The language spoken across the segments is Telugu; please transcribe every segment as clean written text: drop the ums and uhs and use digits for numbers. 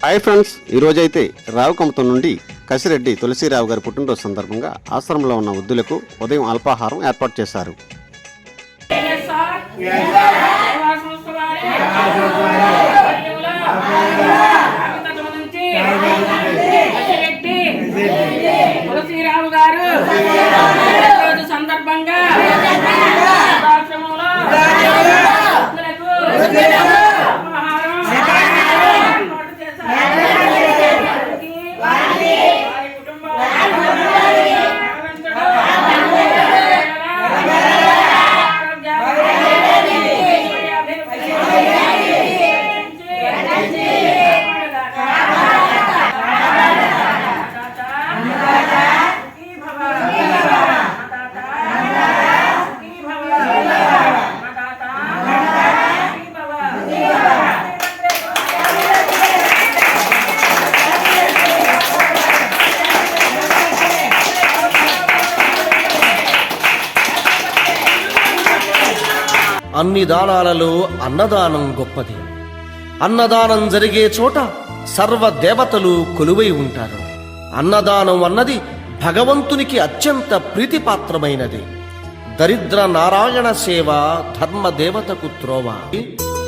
హాయ్ ఫ్రెండ్స్, ఈరోజైతే రావుకమతం నుండి కసిరెడ్డి తులసిరావు గారి పుట్టినరోజు సందర్భంగా ఆశ్రమంలో ఉన్న వృద్ధులకు ఉదయం అల్పాహారం ఏర్పాటు చేశారు. తులసిరావు గారు సందర్భంగా అన్ని దానాలలో అన్నదానం గొప్పది. అన్నదానం జరిగే చోట సర్వ దేవతలు కొలువై ఉంటారు. అన్నదానం అన్నది భగవంతునికి అత్యంత ప్రీతిపాత్రమైనది. దరిద్ర నారాయణ సేవ ధర్మదేవతకు త్రోవ.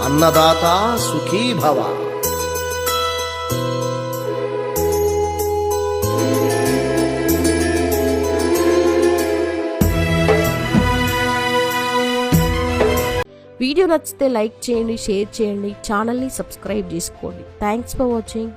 అన్నదాత సుఖీభవ. వీడియో నచ్చితే లైక్ చేయండి, షేర్ చేయండి, ఛానల్ని సబ్స్క్రైబ్ చేసుకోండి. Thanks for watching.